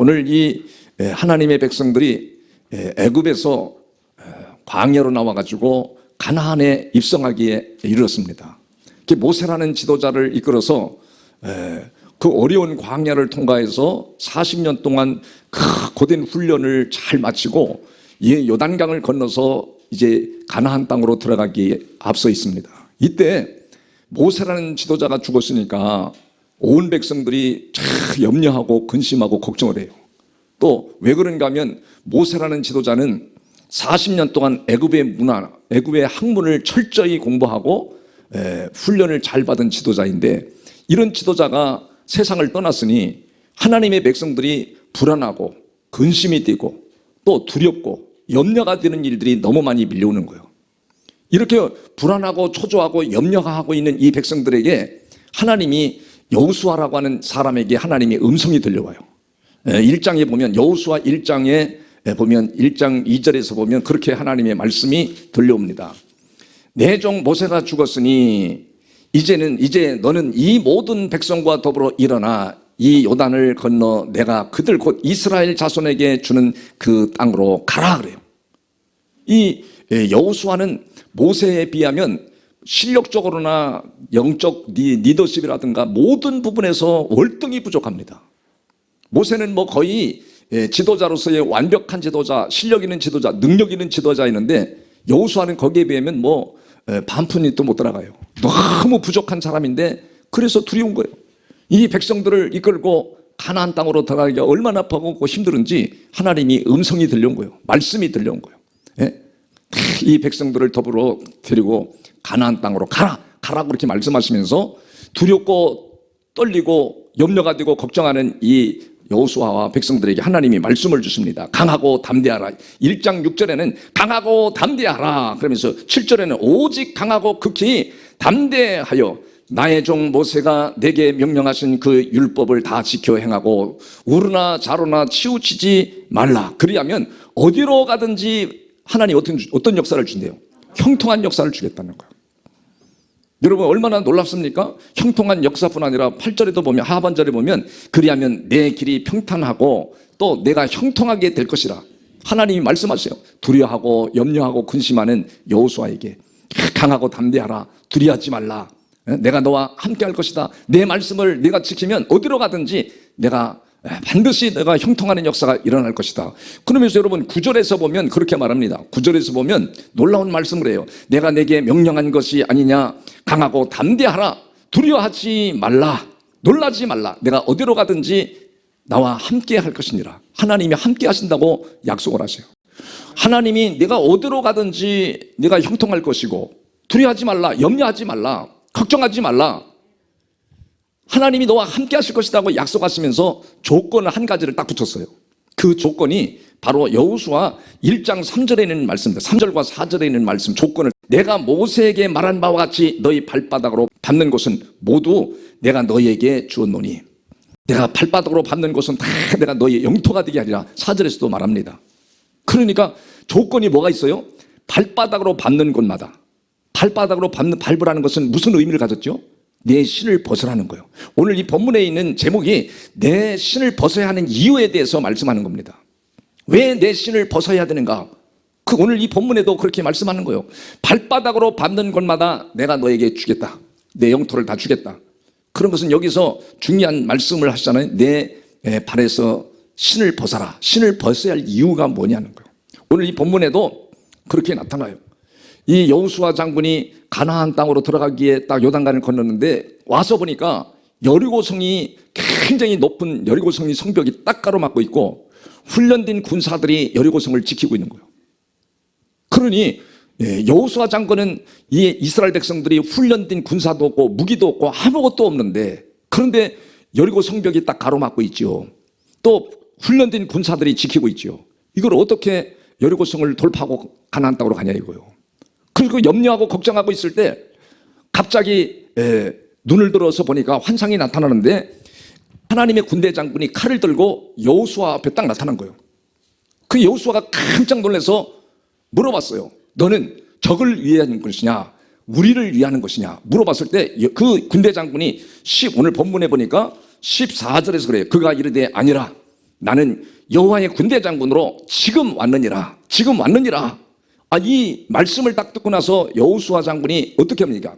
오늘 이 하나님의 백성들이 애굽에서 광야로 나와가지고 가나안에 입성하기에 이르렀습니다. 모세라는 지도자를 이끌어서 그 어려운 광야를 통과해서 40년 동안 그 고된 훈련을 잘 마치고 이 요단강을 건너서 이제 가나안 땅으로 들어가기에 앞서 있습니다. 이때 모세라는 지도자가 죽었으니까 온 백성들이 참 염려하고 근심하고 걱정을 해요. 또 왜 그런가 하면 모세라는 지도자는 40년 동안 애굽의 문화, 애굽의 학문을 철저히 공부하고 훈련을 잘 받은 지도자인데, 이런 지도자가 세상을 떠났으니 하나님의 백성들이 불안하고 근심이 되고 또 두렵고 염려가 되는 일들이 너무 많이 밀려오는 거예요. 이렇게 불안하고 초조하고 염려하고 있는 이 백성들에게 하나님이 여호수아라고 하는 사람에게 하나님의 음성이 들려와요. 1장에 보면, 여호수아 1장에 보면 1장 2절에서 보면 그렇게 하나님의 말씀이 들려옵니다. 내 종 모세가 죽었으니 이제 너는 이 모든 백성과 더불어 일어나 이 요단을 건너 내가 그들 곧 이스라엘 자손에게 주는 그 땅으로 가라 그래요. 이 여호수아는 모세에 비하면 실력적으로나 영적 리더십이라든가 모든 부분에서 월등히 부족합니다. 모세는 뭐 거의 지도자로서의 완벽한 지도자, 실력 있는 지도자, 능력 있는 지도자였는데 여호수아는 거기에 비하면 뭐 반푼이 못 들어가요. 너무 부족한 사람인데 그래서 두려운 거예요. 이 백성들을 이끌고 가나안 땅으로 들어가기가 얼마나 아프고 힘들은지 하나님이 음성이 들려온 거예요. 말씀이 들려온 거예요. 이 백성들을 더불어 데리고 가나안 땅으로 가라고 그렇게 말씀하시면서 두렵고 떨리고 염려가 되고 걱정하는 이 여호수아와 백성들에게 하나님이 말씀을 주십니다. 강하고 담대하라. 1장 6절에는 강하고 담대하라 그러면서 7절에는 오직 강하고 극히 담대하여 나의 종 모세가 내게 명령하신 그 율법을 다 지켜 행하고 우르나 좌로나 치우치지 말라. 그리하면 어디로 가든지 하나님 어떤 역사를 준대요? 형통한 역사를 주겠다는 거예요. 여러분 얼마나 놀랍습니까? 형통한 역사뿐 아니라 8절에도 보면, 하반절에 보면 그리하면 내 길이 평탄하고 또 내가 형통하게 될 것이라 하나님이 말씀하세요. 두려워하고 염려하고 근심하는 여호수아에게 강하고 담대하라. 두려워하지 말라. 내가 너와 함께 할 것이다. 내 말씀을 내가 지키면 어디로 가든지 반드시 내가 형통하는 역사가 일어날 것이다. 그러면서 여러분 9절에서 보면 그렇게 말합니다. 9절에서 보면 놀라운 말씀을 해요. 내가 내게 명령한 것이 아니냐. 강하고 담대하라. 두려워하지 말라. 놀라지 말라. 내가 어디로 가든지 나와 함께 할 것이니라. 하나님이 함께 하신다고 약속을 하세요. 하나님이 내가 어디로 가든지 내가 형통할 것이고 두려워하지 말라. 염려하지 말라. 걱정하지 말라. 하나님이 너와 함께 하실 것이라고 약속하시면서 조건을 한 가지를 딱 붙였어요. 그 조건이 바로 여호수아 1장 3절에 있는 말씀입니다. 3절과 4절에 있는 말씀 조건을, 내가 모세에게 말한 바와 같이 너희 발바닥으로 밟는 곳은 모두 내가 너희에게 주었노니, 내가 발바닥으로 밟는 곳은 다 내가 너희의 영토가 되게 하리라 4절에서도 말합니다. 그러니까 조건이 뭐가 있어요? 발바닥으로 밟는 곳마다, 발바닥으로 밟으라는 것은 무슨 의미를 가졌죠? 내 신을 벗으라는 거예요. 오늘 이 본문에 있는 제목이 내 신을 벗어야 하는 이유에 대해서 말씀하는 겁니다. 왜 내 신을 벗어야 되는가? 오늘 이 본문에도 그렇게 말씀하는 거예요. 발바닥으로 밟는 곳마다 내가 너에게 주겠다. 내 영토를 다 주겠다. 그런 것은 여기서 중요한 말씀을 하시잖아요. 내 발에서 신을 벗어라. 신을 벗어야 할 이유가 뭐냐는 거예요. 오늘 이 본문에도 그렇게 나타나요. 이 여호수아 장군이 가나안 땅으로 들어가기에 딱 요단강을 건넜는데 와서 보니까 여리고성이 굉장히 높은 여리고성이 성벽이 딱 가로막고 있고 훈련된 군사들이 여리고성을 지키고 있는 거예요. 그러니 여호수아 장군은 이 이스라엘 백성들이 훈련된 군사도 없고 무기도 없고 아무것도 없는데, 그런데 여리고 성벽이 딱 가로막고 있죠. 또 훈련된 군사들이 지키고 있죠. 이걸 어떻게 여리고성을 돌파하고 가나안 땅으로 가냐 이거예요. 그리고 염려하고 걱정하고 있을 때 갑자기 눈을 들어서 보니까 환상이 나타나는데 하나님의 군대 장군이 칼을 들고 여호수아 앞에 딱 나타난 거예요. 그 여호수아가 깜짝 놀라서 물어봤어요. 너는 적을 위한 것이냐 우리를 위하는 것이냐 물어봤을 때 그 군대 장군이 오늘 본문에 보니까 14절에서 그래요. 그가 이르되 아니라 나는 여호와의 군대 장군으로 지금 왔느니라. 지금 왔느니라. 이 말씀을 딱 듣고 나서 여호수아 장군이 어떻게 합니까?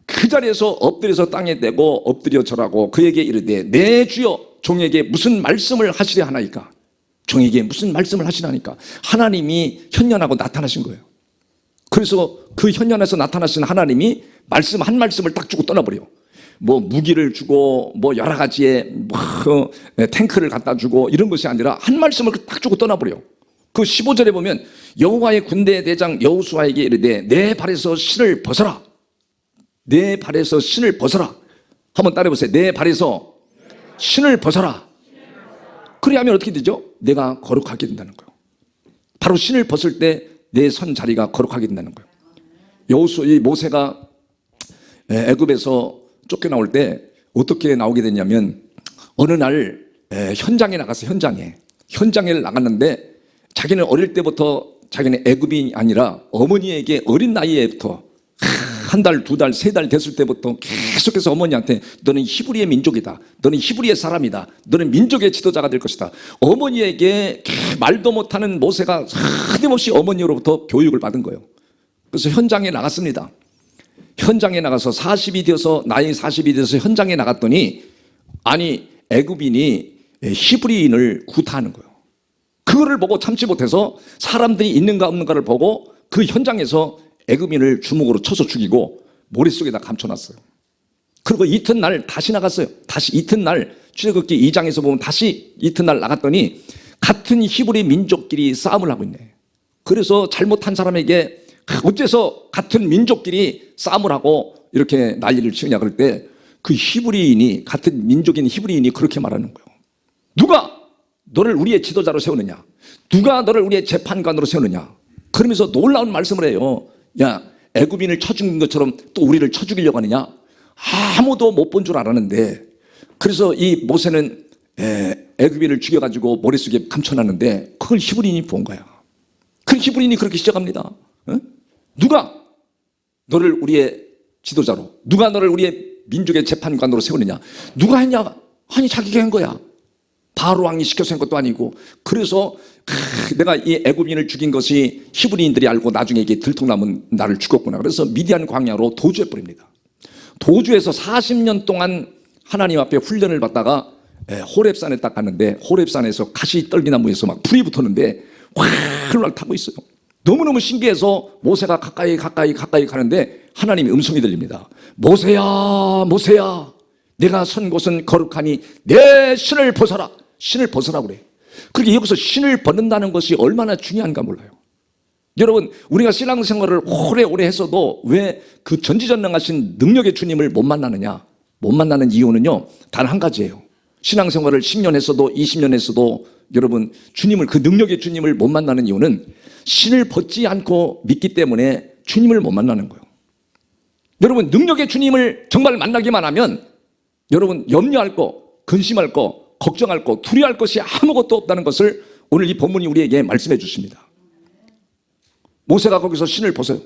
그 자리에서 엎드려서 땅에 대고 엎드려 절하고 그에게 이르되 내 주여 종에게 무슨 말씀을 하시려 하나이까? 종에게 무슨 말씀을 하시나니까? 하나님이 현현하고 나타나신 거예요. 그래서 그 현현에서 나타나신 하나님이 말씀 한 말씀을 딱 주고 떠나버려요. 뭐 무기를 주고 뭐 여러 가지의 탱크를 갖다 주고 이런 것이 아니라 한 말씀을 딱 주고 떠나버려요. 그 15절에 보면 여호와의 군대 대장 여호수아에게 이르되 내 발에서 신을 벗어라. 내 발에서 신을 벗어라. 한번 따라해 보세요. 내 발에서 신을 벗어라. 그래 하면 어떻게 되죠? 내가 거룩하게 된다는 거예요. 바로 신을 벗을 때 내 선 자리가 거룩하게 된다는 거예요. 이 모세가 애굽에서 쫓겨나올 때 어떻게 나오게 됐냐면 어느 날 현장에 나가서 현장에 나갔는데 자기는 어릴 때부터 자기는 애굽이 아니라 어머니에게 어린 나이에부터 한 달, 두 달, 세 달 됐을 때부터 계속해서 어머니한테 너는 히브리의 민족이다. 너는 히브리의 사람이다. 너는 민족의 지도자가 될 것이다. 어머니에게 말도 못하는 모세가 끊임없이 어머니로부터 교육을 받은 거예요. 그래서 현장에 나갔습니다. 현장에 나가서 나이 40이 돼서 현장에 나갔더니 애굽인이 히브리인을 구타하는 거예요. 그거를 보고 참지 못해서 사람들이 있는가 없는가를 보고 그 현장에서 애굽인을 주먹으로 쳐서 죽이고 머릿속에다 감춰놨어요. 그리고 이튿날 다시 나갔어요. 다시 이튿날 출애굽기 2장에서 보면 다시 이튿날 나갔더니 같은 히브리 민족끼리 싸움을 하고 있네. 그래서 잘못한 사람에게 어째서 같은 민족끼리 싸움을 하고 이렇게 난리를 치느냐 그럴 때 그 히브리인이 같은 민족인 히브리인이 그렇게 말하는 거예요. 누가 너를 우리의 지도자로 세우느냐? 누가 너를 우리의 재판관으로 세우느냐? 그러면서 놀라운 말씀을 해요. 야, 애굽인을 쳐 죽인 것처럼 또 우리를 쳐 죽이려고 하느냐? 아무도 못 본 줄 알았는데 그래서 이 모세는 애굽인을 죽여가지고 머릿속에 감춰놨는데 그걸 히브리인이 본 거야. 그 히브리인이 그렇게 시작합니다. 누가 너를 우리의 지도자로, 누가 너를 우리의 민족의 재판관으로 세우느냐? 누가 했냐? 아니 자기가 한 거야. 바로 왕이 시켜서 한 것도 아니고. 그래서 내가 이 애굽인을 죽인 것이 히브리인들이 알고 나중에 이게 들통나면 나를 죽였구나. 그래서 미디안 광야로 도주해 버립니다. 도주해서 40년 동안 하나님 앞에 훈련을 받다가 호렙산에 딱 갔는데 호렙산에서 가시 떨기나무에서 막 불이 붙었는데 활활 타고 있어요. 너무너무 신기해서 모세가 가까이 가는데 하나님의 음성이 들립니다. 모세야, 모세야, 내가 선 곳은 거룩하니 내 신을 벗어라. 신을 벗으라 그래. 그렇게 여기서 신을 벗는다는 것이 얼마나 중요한가 몰라요. 여러분, 우리가 신앙생활을 오래 했어도 왜 그 전지전능하신 능력의 주님을 못 만나느냐? 못 만나는 이유는요, 단 한 가지예요. 신앙생활을 10년 했어도 20년 했어도 여러분, 주님을, 그 능력의 주님을 못 만나는 이유는 신을 벗지 않고 믿기 때문에 주님을 못 만나는 거예요. 여러분, 능력의 주님을 정말 만나기만 하면 여러분, 염려할 거, 근심할 거, 걱정할 거, 두려워할 것이 아무것도 없다는 것을 오늘 이 본문이 우리에게 말씀해 주십니다. 모세가 거기서 신을 벗어요.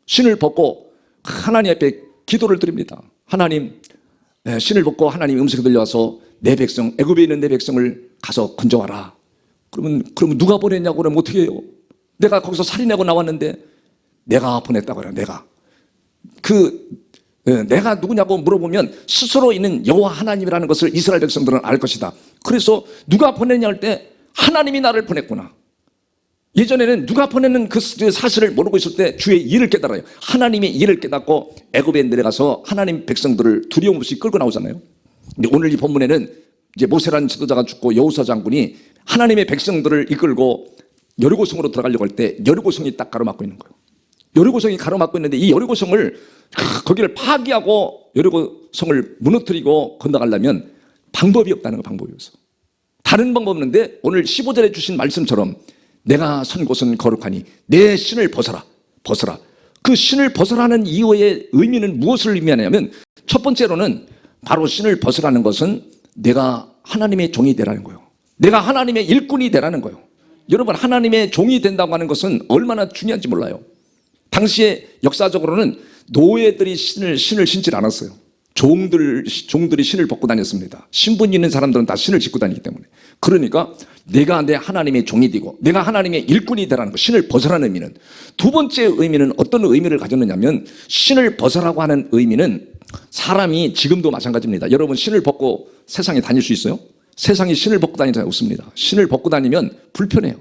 신을 벗고 하나님 앞에 기도를 드립니다. 하나님, 신을 벗고 하나님 음성이 들려와서 내 백성, 애굽에 있는 내 백성을 가서 건져와라. 그러면 누가 보냈냐고 그러면 어떻게 해요? 내가 거기서 살인하고 나왔는데 내가 보냈다고 해요. 내가 누구냐고 물어보면 스스로 있는 여호와 하나님이라는 것을 이스라엘 백성들은 알 것이다. 그래서 누가 보냈냐 할 때 하나님이 나를 보냈구나. 예전에는 누가 보내는 그 사실을 모르고 있을 때 주의 일을 깨달아요. 하나님의 일을 깨닫고 애굽에 내려가서 하나님 백성들을 두려움 없이 끌고 나오잖아요. 근데 오늘 이 본문에는 이제 모세라는 지도자가 죽고 여호수아 장군이 하나님의 백성들을 이끌고 여리고성으로 들어가려고 할 때 여리고성이 딱 가로막고 있는 거예요. 여리고성이 가로막고 있는데 이 여리고성을 거기를 파기하고 여리고성을 무너뜨리고 건너가려면 방법이 없다는 거, 방법이 없어. 다른 방법 없는데 오늘 15절에 주신 말씀처럼 내가 선 곳은 거룩하니 내 신을 벗어라. 그 신을 벗어라는 이유의 의미는 무엇을 의미하냐면 첫 번째로는 바로 신을 벗어라는 것은 내가 하나님의 종이 되라는 거예요. 내가 하나님의 일꾼이 되라는 거예요. 여러분, 하나님의 종이 된다고 하는 것은 얼마나 중요한지 몰라요. 당시에 역사적으로는 노예들이 신을 신지 않았어요. 종들이 신을 벗고 다녔습니다. 신분 있는 사람들은 다 신을 짓고 다니기 때문에. 그러니까 내가 내 하나님의 종이 되고 내가 하나님의 일꾼이 되라는 것, 신을 벗으라는 의미는, 두 번째 의미는 어떤 의미를 가졌느냐면, 신을 벗으라고 하는 의미는 사람이 지금도 마찬가지입니다. 여러분, 신을 벗고 세상에 다닐 수 있어요? 세상에 신을 벗고 다니는 사람이 없습니다. 신을 벗고 다니면 불편해요.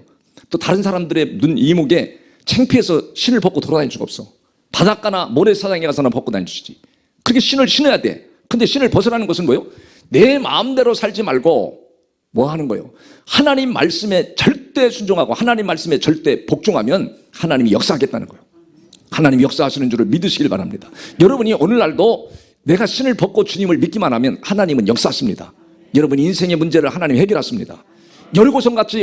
또 다른 사람들의 눈 이목에 창피해서 신을 벗고 돌아다닐 수가 없어. 바닷가나 모래사장에 가서나 벗고 다닐 수 있지. 그렇게 신을 신어야 돼. 근데 신을 벗으라는 것은 뭐예요? 내 마음대로 살지 말고 뭐 하는 거예요? 하나님 말씀에 절대 순종하고 하나님 말씀에 절대 복종하면 하나님이 역사하겠다는 거예요. 하나님이 역사하시는 줄을 믿으시길 바랍니다. 여러분이 오늘날도 내가 신을 벗고 주님을 믿기만 하면 하나님은 역사하십니다. 여러분 인생의 문제를 하나님이 해결하십니다. 여리고성같이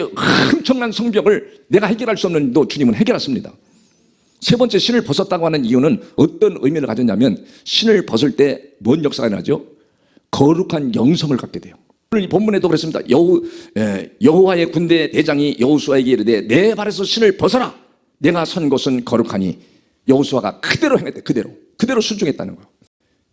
엄청난 성벽을 내가 해결할 수 없는 일도 주님은 해결하십니다. 세 번째, 신을 벗었다고 하는 이유는 어떤 의미를 가졌냐면, 신을 벗을 때 뭔 역사가 일어나죠? 거룩한 영성을 갖게 돼요. 오늘 이 본문에도 그랬습니다. 여호와의 군대 대장이 여호수아에게 이르되 내 발에서 신을 벗어라. 내가 선 곳은 거룩하니. 여호수아가 그대로 행했대. 그대로 순종했다는 거예요.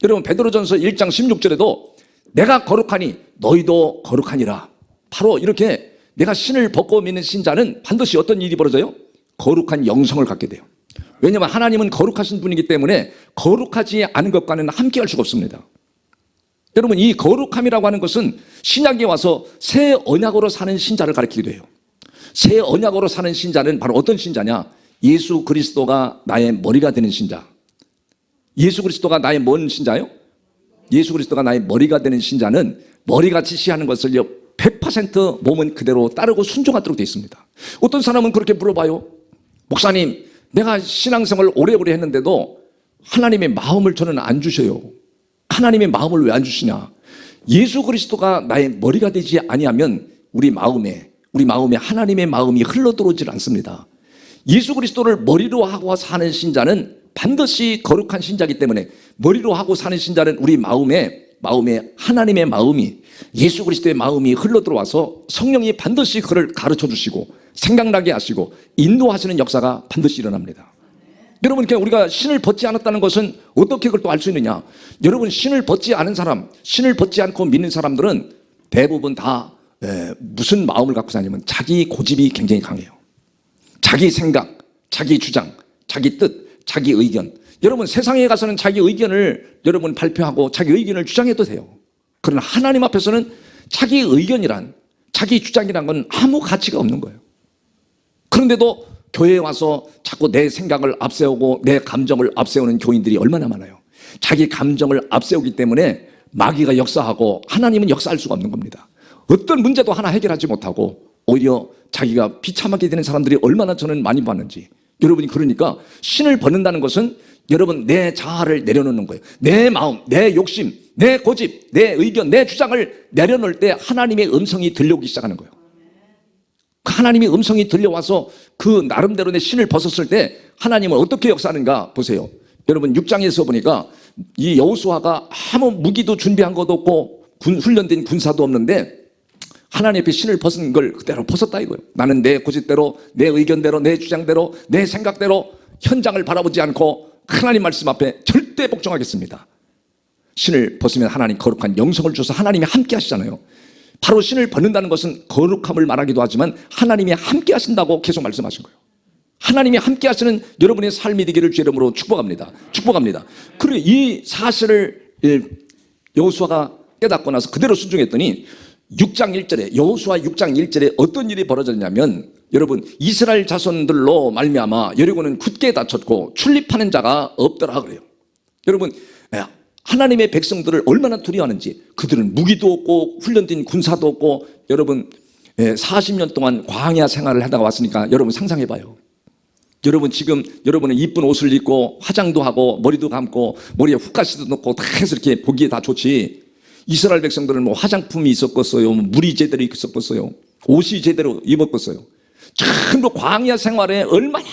여러분, 베드로전서 1장 16절에도 내가 거룩하니 너희도 거룩하니라. 바로 이렇게 내가 신을 벗고 믿는 신자는 반드시 어떤 일이 벌어져요? 거룩한 영성을 갖게 돼요. 왜냐하면 하나님은 거룩하신 분이기 때문에 거룩하지 않은 것과는 함께 할 수가 없습니다. 여러분, 이 거룩함이라고 하는 것은 신약에 와서 새 언약으로 사는 신자를 가리키기도 해요. 새 언약으로 사는 신자는 바로 어떤 신자냐? 예수 그리스도가 나의 머리가 되는 신자. 예수 그리스도가 나의 뭔 신자요? 예수 그리스도가 나의 머리가 되는 신자는 머리가 지시하는 것을 100% 몸은 그대로 따르고 순종하도록 되어 있습니다. 어떤 사람은 그렇게 물어봐요. 목사님, 내가 신앙생활을 오래오래 했는데도 하나님의 마음을 저는 안 주셔요. 하나님의 마음을 왜 안 주시냐? 예수 그리스도가 나의 머리가 되지 아니하면 우리 마음에 하나님의 마음이 흘러들어오질 않습니다. 예수 그리스도를 머리로 하고 사는 신자는 반드시 거룩한 신자이기 때문에, 머리로 하고 사는 신자는 우리 마음에 하나님의 마음이, 예수 그리스도의 마음이 흘러들어와서 성령이 반드시 그를 가르쳐 주시고 생각나게 하시고 인도하시는 역사가 반드시 일어납니다. 여러분, 우리가 신을 벗지 않았다는 것은 어떻게 그걸 또 알 수 있느냐? 여러분, 신을 벗지 않은 사람, 신을 벗지 않고 믿는 사람들은 대부분 다 무슨 마음을 갖고 사냐면 자기 고집이 굉장히 강해요. 자기 생각, 자기 주장, 자기 뜻, 자기 의견. 여러분, 세상에 가서는 자기 의견을 여러분 발표하고 자기 의견을 주장해도 돼요. 그러나 하나님 앞에서는 자기 의견이란, 자기 주장이란 건 아무 가치가 없는 거예요. 그런데도 교회에 와서 자꾸 내 생각을 앞세우고 내 감정을 앞세우는 교인들이 얼마나 많아요. 자기 감정을 앞세우기 때문에 마귀가 역사하고 하나님은 역사할 수가 없는 겁니다. 어떤 문제도 하나 해결하지 못하고 오히려 자기가 비참하게 되는 사람들이 얼마나 저는 많이 봤는지. 여러분이, 그러니까 신을 벗는다는 것은 여러분 내 자아를 내려놓는 거예요. 내 마음, 내 욕심, 내 고집, 내 의견, 내 주장을 내려놓을 때 하나님의 음성이 들려오기 시작하는 거예요. 하나님의 음성이 들려와서 그 나름대로 내 신을 벗었을 때 하나님은 어떻게 역사하는가 보세요. 여러분, 6장에서 보니까 이 여호수아가 아무 무기도 준비한 것도 없고 훈련된 군사도 없는데 하나님 앞에 신을 벗은 걸 그대로 벗었다 이거예요. 나는 내 고집대로, 내 의견대로, 내 주장대로, 내 생각대로 현장을 바라보지 않고 하나님 말씀 앞에 절대 복종하겠습니다. 신을 벗으면 하나님 거룩한 영성을 주셔서 하나님이 함께 하시잖아요. 바로 신을 벗는다는 것은 거룩함을 말하기도 하지만 하나님이 함께 하신다고 계속 말씀하신 거예요. 하나님이 함께 하시는 여러분의 삶이 되기를 주 이름으로 축복합니다. 그리고 이 사실을 여호수아가 깨닫고 나서 그대로 순종했더니 6장 1절에, 여호수아 6장 1절에 어떤 일이 벌어졌냐면, 여러분, 이스라엘 자손들로 말미암아 여리고는 굳게 닫혔고 출입하는 자가 없더라 그래요. 여러분, 하나님의 백성들을 얼마나 두려워하는지. 그들은 무기도 없고 훈련된 군사도 없고, 여러분 40년 동안 광야 생활을 하다가 왔으니까 여러분 상상해봐요. 여러분 지금 여러분은 이쁜 옷을 입고 화장도 하고 머리도 감고 머리에 훅가시도 넣고 다 해서 이렇게 보기에 다 좋지. 이스라엘 백성들은 뭐 화장품이 있었겠어요, 물이 제대로 있었겠어요, 옷이 제대로 입었겠어요. 전부 광야 생활에 얼마나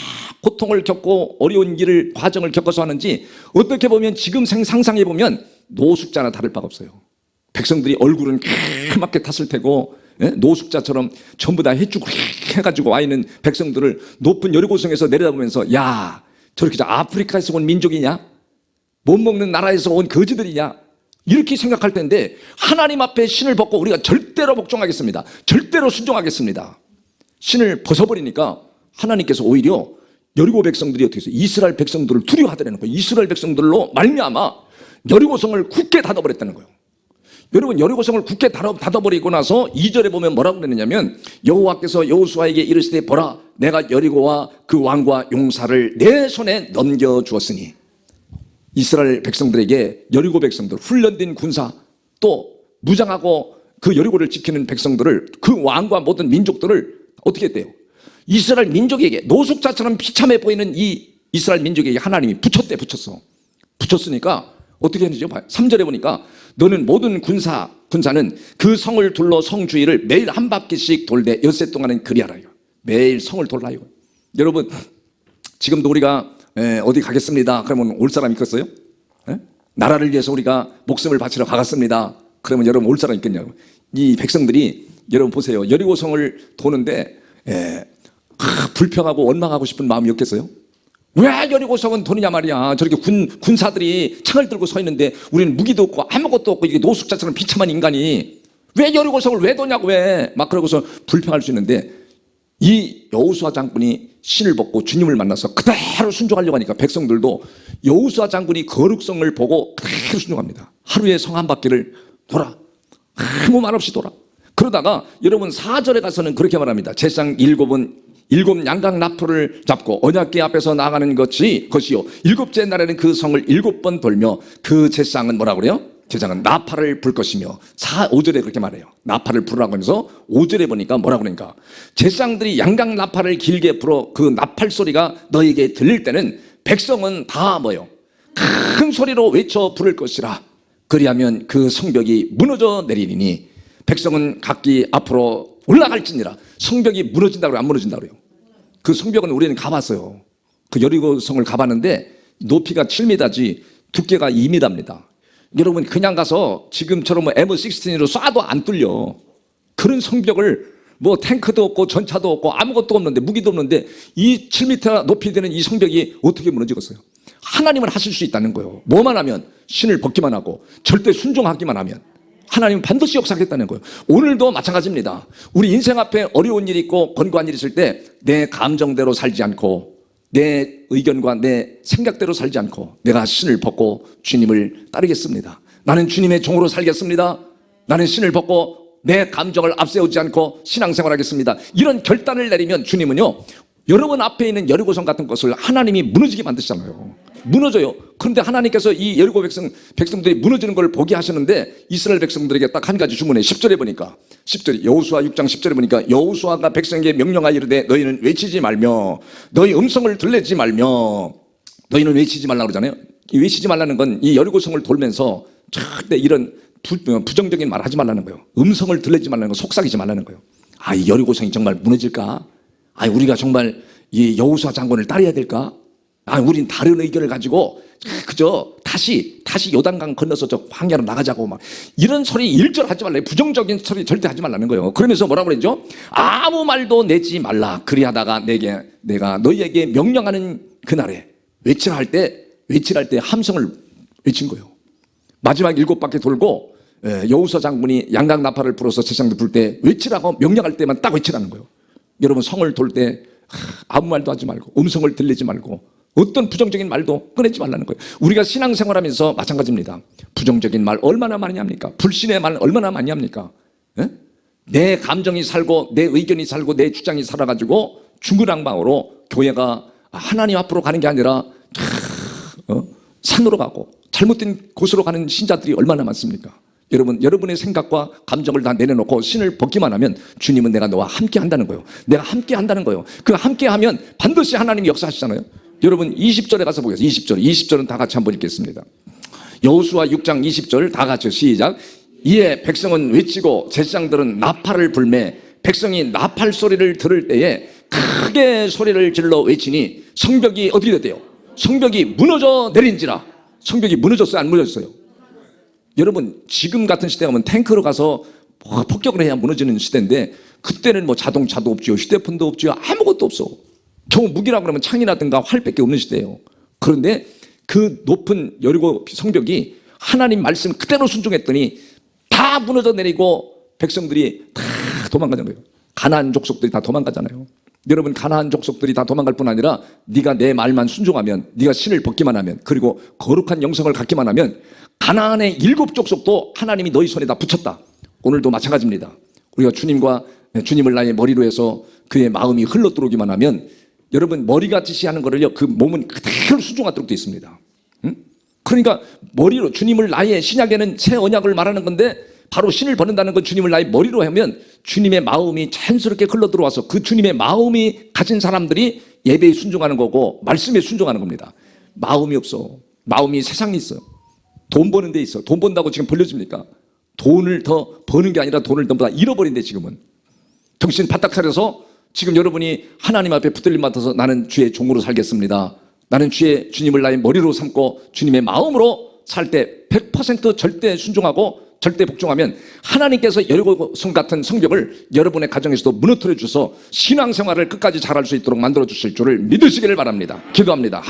고통을 겪고 어려운 길을 과정을 겪어서 하는지 어떻게 보면 지금 상상해 보면 노숙자나 다를 바가 없어요. 백성들이 얼굴은 까맣게 탔을 테고 노숙자처럼 전부 다 해주고 해가지고 와 있는 백성들을 높은 여리고성에서 내려다보면서, 야, 저렇게 아프리카에서 온 민족이냐? 못 먹는 나라에서 온 거지들이냐? 이렇게 생각할 텐데 하나님 앞에 신을 벗고 우리가 절대로 복종하겠습니다. 절대로 순종하겠습니다. 신을 벗어버리니까 하나님께서 오히려 여리고 백성들이 어떻게 했어요? 이스라엘 백성들을 두려워하더라는 거예요. 이스라엘 백성들로 말미암아 여리고성을 굳게 닫아버렸다는 거예요. 여러분, 여리고성을 굳게 닫아버리고 나서 2절에 보면 뭐라고 그랬느냐면 여호와께서 여호수아에게 이르시되 보라 내가 여리고와 그 왕과 용사를 내 손에 넘겨주었으니, 이스라엘 백성들에게 여리고 백성들, 훈련된 군사, 또 무장하고 그 여리고를 지키는 백성들을, 그 왕과 모든 민족들을 어떻게 했대요? 이스라엘 민족에게, 노숙자처럼 비참해 보이는 이 이스라엘 민족에게 하나님이 붙였어. 붙였으니까 어떻게 했는지 봐요. 3절에 보니까 너는 모든 군사는 그 성을 둘러 성 주위를 매일 한 바퀴씩 돌되 엿새 동안은 그리하라. 매일 성을 돌라요. 여러분, 지금도 우리가 어디 가겠습니다 그러면 올 사람 있겠어요? 나라를 위해서 우리가 목숨을 바치러 가겠습니다 그러면 여러분 올 사람 있겠냐고. 이 백성들이 여러분 보세요. 여리고성을 도는데 불평하고 원망하고 싶은 마음이 없겠어요? 왜 여리고성은 도느냐 말이야. 저렇게 군사들이 창을 들고 서 있는데 우리는 무기도 없고 아무것도 없고 이게 노숙자처럼 비참한 인간이 왜 여리고성을 왜 도냐고 왜 막 그러고서 불평할 수 있는데, 이 여호수아 장군이 신을 벗고 주님을 만나서 그대로 순종하려고 하니까 백성들도 여호수아 장군이 거룩성을 보고 그대로 순종합니다. 하루에 성 한 바퀴를 돌아. 아무 말 없이 돌아. 그러다가 여러분 4절에 가서는 그렇게 말합니다. 제상 일곱 양각 나팔을 잡고 언약궤 앞에서 나가는 것이요 7째 날에는 그 성을 7번 돌며 그 제상은 뭐라고 그래요? 제상은 나팔을 불 것이며 5절에 그렇게 말해요. 나팔을 부르라고 하면서 5절에 보니까 뭐라고 그러니까 제상들이 양각 나팔을 길게 불어 그 나팔 소리가 너에게 들릴 때는 백성은 다 뭐요? 큰 소리로 외쳐 부를 것이라. 그리하면 그 성벽이 무너져 내리니 백성은 각기 앞으로 올라갈지니라. 성벽이 무너진다고 그래요? 안 무너진다고 그래요? 그 성벽은 우리는 가봤어요. 그 여리고성을 가봤는데 높이가 7m지 두께가 2m입니다. 여러분 그냥 가서 지금처럼 M16으로 쏴도 안 뚫려. 그런 성벽을 탱크도 없고 전차도 없고 아무것도 없는데 무기도 없는데 이 7m 높이 되는 이 성벽이 어떻게 무너지겠어요? 하나님은 하실 수 있다는 거예요. 뭐만 하면, 신을 벗기만 하고 절대 순종하기만 하면 하나님은 반드시 역사하겠다는 거예요. 오늘도 마찬가지입니다. 우리 인생 앞에 어려운 일이 있고 권고한 일이 있을 때 내 감정대로 살지 않고 내 의견과 내 생각대로 살지 않고 내가 신을 벗고 주님을 따르겠습니다. 나는 주님의 종으로 살겠습니다. 나는 신을 벗고 내 감정을 앞세우지 않고 신앙생활 하겠습니다. 이런 결단을 내리면 주님은요, 여러분 앞에 있는 여리고성 같은 것을 하나님이 무너지게 만드시잖아요. 무너져요. 그런데 하나님께서 이 여리고 백성들이 무너지는 걸 보게 하시는데 이스라엘 백성들에게 딱 한 가지 주문해. 10절에 보니까, 10절에 여호수아 6장 10절에 보니까 여호수아가 백성에게 명령하여 이르되 너희는 외치지 말며 너희 음성을 들내지 말며, 너희는 외치지 말라고 그러잖아요. 이 외치지 말라는 건 이 여리고성을 돌면서 절대 이런 부정적인 말 하지 말라는 거예요. 음성을 들내지 말라는 거, 속삭이지 말라는 거예요. 이 여리고성이 정말 무너질까? 우리가 정말 이 여호수아 장군을 따라야 될까? 우린 다른 의견을 가지고 그저 다시 요단강 건너서 저 광야로 나가자고 막 이런 소리 일절 하지 말래요. 부정적인 소리 절대 하지 말라는 거예요. 그러면서 뭐라고 그랬죠? 아무 말도 내지 말라. 그리하다가 내가 너희에게 명령하는 그날에 외치라 할 때 함성을 외친 거예요. 마지막 7바퀴 돌고 여호수아 장군이 양각 나팔을 불어서 제상들 불 때 외치라고 명령할 때만 딱 외치라는 거예요. 여러분 성을 돌 때 아무 말도 하지 말고 음성을 들리지 말고 어떤 부정적인 말도 꺼내지 말라는 거예요. 우리가 신앙생활하면서 마찬가지입니다. 부정적인 말 얼마나 많이 합니까? 불신의 말 얼마나 많이 합니까? 내 감정이 살고 내 의견이 살고 내 주장이 살아가지고 중구난방으로 교회가 하나님 앞으로 가는 게 아니라 산으로 가고 잘못된 곳으로 가는 신자들이 얼마나 많습니까? 여러분의 생각과 감정을 다 내려놓고 신을 벗기만 하면 주님은 내가 너와 함께 한다는 거예요. 내가 함께 한다는 거예요. 그 함께 하면 반드시 하나님이 역사하시잖아요. 여러분 20절에 가서 보겠습니다. 20절은 다 같이 한번 읽겠습니다. 여호수아 6장 20절 다 같이 시작. 이에 백성은 외치고 제사장들은 나팔을 불매 백성이 나팔 소리를 들을 때에 크게 소리를 질러 외치니 성벽이 어떻게 됐대요? 성벽이 무너져 내린지라. 성벽이 무너졌어요? 안 무너졌어요? 여러분 지금 같은 시대 가면 탱크로 가서 폭격을 해야 무너지는 시대인데 그때는 자동차도 없죠. 휴대폰도 없죠. 아무것도 없어. 겨우 무기라고 그러면 창이라든가 활밖에 없는 시대예요. 그런데 그 높은 여리고 성벽이 하나님 말씀 그대로 순종했더니 다 무너져 내리고 백성들이 다 도망가는 거예요. 가나안 족속들이 다 도망가잖아요. 여러분, 가나안 족속들이 다 도망갈 뿐 아니라 네가 내 말만 순종하면, 네가 신을 벗기만 하면, 그리고 거룩한 영성을 갖기만 하면 가나안의 7 족속도 하나님이 너희 손에다 붙였다. 오늘도 마찬가지입니다. 우리가 주님을 나의 머리로 해서 그의 마음이 흘러 들어오기만 하면, 여러분, 머리가 지시하는 거를요, 그 몸은 그대로 순종하도록 되어 있습니다. 그러니까 머리로, 주님을 나의, 신약에는 새 언약을 말하는 건데 바로 신을 벗는다는 건 주님을 나의 머리로 하면 주님의 마음이 자연스럽게 흘러 들어와서 그 주님의 마음이 가진 사람들이 예배에 순종하는 거고 말씀에 순종하는 겁니다. 마음이 없어. 마음이 세상에 있어요. 돈 버는 데 있어. 돈 번다고 지금 벌려집니까? 돈을 더 버는 게 아니라 돈을 전부 다 잃어버린대. 지금은 정신 바짝 차려서 지금 여러분이 하나님 앞에 붙들림 받아서 나는 주의 종으로 살겠습니다, 나는 주님을 나의 머리로 삼고 주님의 마음으로 살 때 100% 절대 순종하고 절대 복종하면 하나님께서 여리고성 같은 성벽을 여러분의 가정에서도 무너뜨려 주셔서 신앙생활을 끝까지 잘할 수 있도록 만들어 주실 줄을 믿으시기를 바랍니다. 기도합니다.